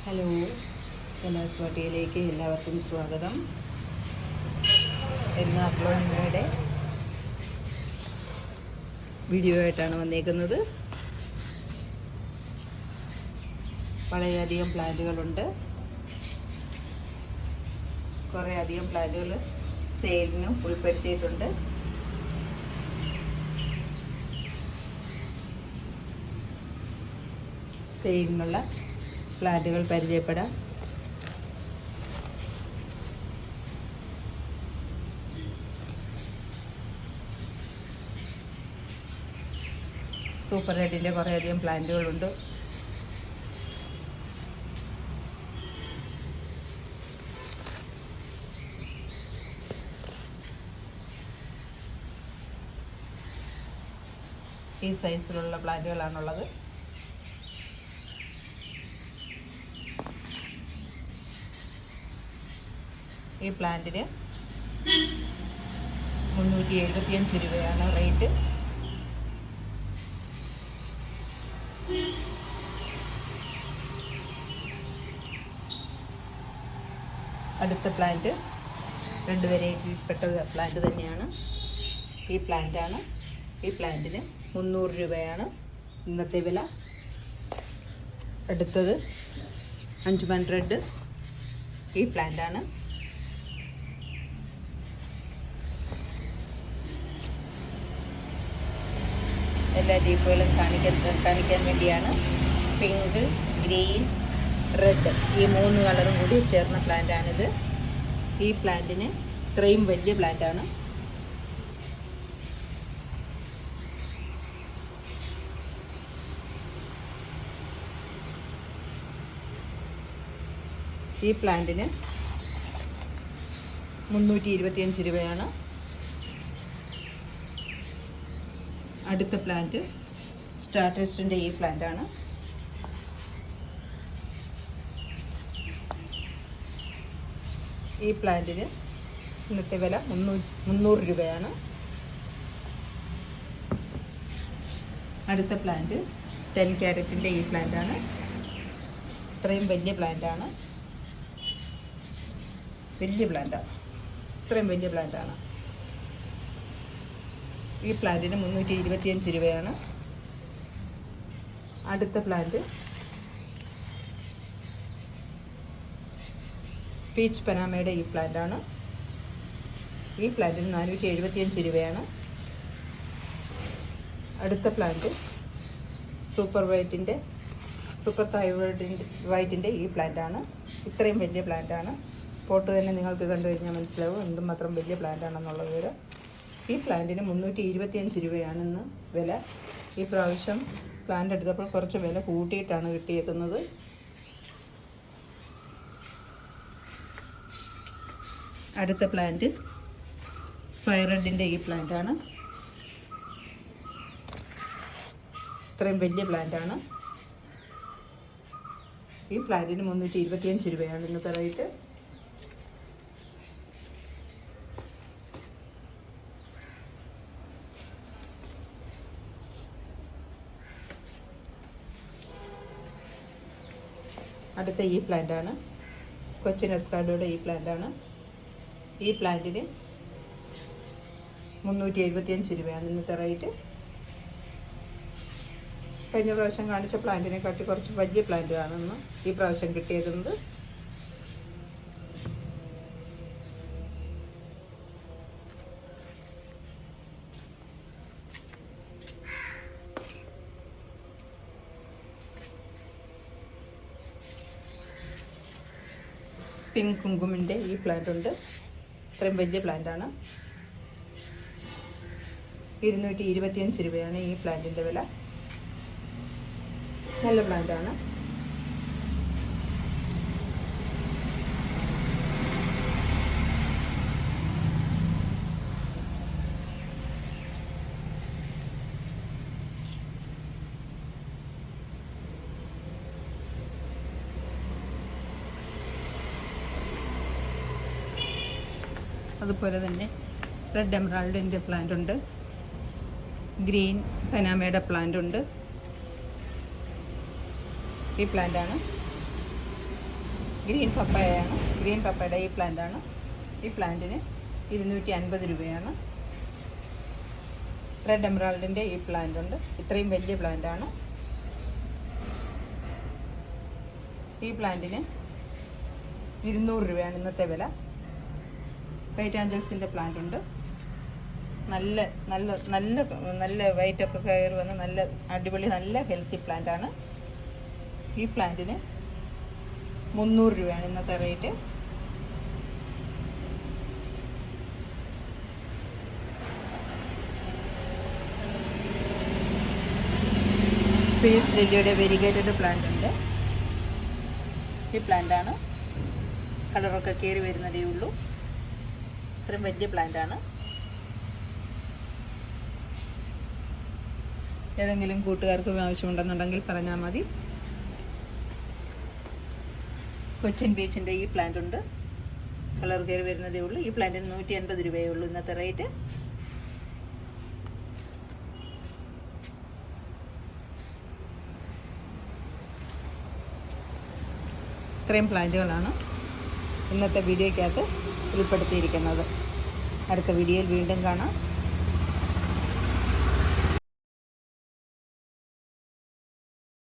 Hello, Kalas വാട്ടിയിലേക്ക് എല്ലാവർക്കും സ്വാഗതം. ഇന്ന് അഗ്ലോണിമയുടെ വീഡിയോ ആയിട്ടാണ് വന്നേക്കുന്നത്. വളരെയധികം പ്ലാന്റുകളുണ്ട്. കുറേയധികം പ്ലാന്റുകൾ സെയിലിനും ഉൾപ്പെടുത്തിയിട്ടുണ്ട്. സെയിലിനുള്ള പ്ലാന്റുകൾ പരിചയപ്പെടാം. സൂപ്പർ റെഡിൻ്റെ കുറേയധികം പ്ലാന്റുകളുണ്ട്. ഈ സൈസിലുള്ള പ്ലാന്റുകളാണുള്ളത്. ഈ പ്ലാന്റിന് 375 രൂപയാണ് റേറ്റ്. അടുത്ത പ്ലാന്റ് 2 വെറൈറ്റിയിൽപ്പെട്ട പ്ലാന്റ് തന്നെയാണ്. ഈ പ്ലാന്റാണ്. ഈ പ്ലാന്റിന് 300 രൂപയാണ് ഇന്നത്തെ വില. അടുത്തത് അഞ്ചുമൻ റെഡ്. ഈ പ്ലാന്റാണ്. എല്ലാ ലീഫുകളും കാണിക്കാൻ വേണ്ടിയാണ്. പിങ്ക്, ഗ്രീൻ, റെഡ് ഈ 3 കളറും കൂടി ചേർന്ന പ്ലാന്റാണിത്. ഈ പ്ലാന്റിന് ഇത്രയും വലിയ പ്ലാന്റാണ്. ഈ പ്ലാന്റിന് 325 രൂപയാണ്. അടുത്ത പ്ലാന്റ് സ്റ്റാർട്ടേഴ്സിൻ്റെ ഈ പ്ലാന്റാണ്. ഈ പ്ലാന്റിന് ഇന്നത്തെ വില 300 രൂപയാണ്. അടുത്ത പ്ലാന്റ് 10 ക്യാരറ്റിൻ്റെ ഈ പ്ലാന്റാണ്. ഇത്രയും വലിയ പ്ലാന്റാണ്. ഇത്രയും വലിയ പ്ലാന്റാണ്. ഈ പ്ലാന്റിന് 325 രൂപയാണ്. അടുത്ത പ്ലാന്റ് പീച്ച് പനാമയുടെ ഈ പ്ലാന്റാണ്. ഈ പ്ലാന്റിന് 475 രൂപയാണ്. അടുത്ത പ്ലാന്റ് സൂപ്പർ വൈറ്റിൻ്റെ ഈ പ്ലാന്റാണ്. ഇത്രയും വലിയ പ്ലാന്റാണ്. പോട്ട് തന്നെ നിങ്ങൾക്ക് കണ്ടു കഴിഞ്ഞാൽ മനസ്സിലാവും എന്തുമാത്രം വലിയ പ്ലാന്റാണെന്നുള്ള വിവരം. ഈ പ്ലാന്റിന് 325 രൂപയാണ് ഇന്ന് വില. ഈ പ്രാവശ്യം പ്ലാന്റ് എടുത്തപ്പോൾ കുറച്ച് വില കൂട്ടിയിട്ടാണ് കിട്ടിയേക്കുന്നത്. അടുത്ത പ്ലാന്റ് ഫയർ റെഡിൻ്റെ ഈ പ്ലാന്റാണ്. ഇത്രയും വലിയ പ്ലാന്റാണ്. ഈ പ്ലാന്റിന് 325 രൂപയാണ് ഇന്നത്തെ റേറ്റ്. അടുത്ത ഈ പ്ലാന്റാണ്. കൊച്ചിൻ എസ്കാർഡോയുടെ ഈ പ്ലാന്റാണ്. ഈ പ്ലാന്റിന് 375 രൂപയാണ് ഇന്നത്തെ റേറ്റ്. കഴിഞ്ഞ പ്രാവശ്യം കാണിച്ച പ്ലാന്റിനെ കാട്ടി കുറച്ച് വലിയ പ്ലാന്റാണെന്ന് ഈ പ്രാവശ്യം കിട്ടിയേക്കുന്നത്. പിങ്ക് കുങ്കുമിൻ്റെ ഈ പ്ലാന്റ് ഉണ്ട്. ഇത്രയും വലിയ പ്ലാന്റാണ്. 225 രൂപയാണ് ഈ പ്ലാന്റിൻ്റെ വില. നല്ല പ്ലാന്റാണ്. അതുപോലെ തന്നെ റെഡ് എമറാൾഡിൻ്റെ പ്ലാന്റ് ഉണ്ട്. ഗ്രീൻ പനാമയുടെ പ്ലാന്റ് ഉണ്ട്. ഈ പ്ലാന്റാണ്. ഗ്രീൻ പപ്പായയാണ്. ഗ്രീൻ പപ്പായയുടെ ഈ പ്ലാന്റാണ്. ഈ പ്ലാന്റിന് 250 രൂപയാണ്. റെഡ് എമറാൾഡിൻ്റെ ഈ പ്ലാന്റ് ഉണ്ട്. ഇത്രയും വലിയ പ്ലാന്റാണ്. ഈ പ്ലാന്റിന് 200 രൂപയാണ് ഇന്നത്തെ വില. വൈറ്റ് ആഞ്ചൽസിൻ്റെ പ്ലാന്റ് ഉണ്ട്. നല്ല നല്ല നല്ല നല്ല വൈറ്റൊക്കെ കയറി വന്ന് നല്ല അടിപൊളി നല്ല ഹെൽത്തി പ്ലാന്റാണ്. ഈ പ്ലാന്റിന് 300 രൂപയാണ് ഇന്നത്തെ റേറ്റ്. പീസ് ലില്ലിയുടെ വെരിഗേറ്റഡ് പ്ലാന്റ് ഉണ്ട്. ഈ പ്ലാന്റാണ്. കളറൊക്കെ കയറി വരുന്നതേ ഉള്ളൂ. ഇത്രയും വലിയ പ്ലാന്റാണ്. ഏതെങ്കിലും കൂട്ടുകാർക്ക് ആവശ്യമുണ്ടെന്നുണ്ടെങ്കിൽ പറഞ്ഞാൽ മതി. കൊച്ചിൻ ബീച്ചിൻ്റെ ഈ പ്ലാന്റ് ഉണ്ട്. കളർ കയറി വരുന്നതേ ഉള്ളൂ. ഈ പ്ലാന്റിന് 180 രൂപയേ ഉള്ളൂ ഇന്നത്തെ റേറ്റ്. ഇത്രയും പ്ലാന്റുകളാണ് ഇന്നത്തെ വീഡിയോയ്ക്കകത്ത് ഉൾപ്പെടുത്തിയിരിക്കുന്നത്. അടുത്ത വീഡിയോയിൽ വീണ്ടും കാണാം.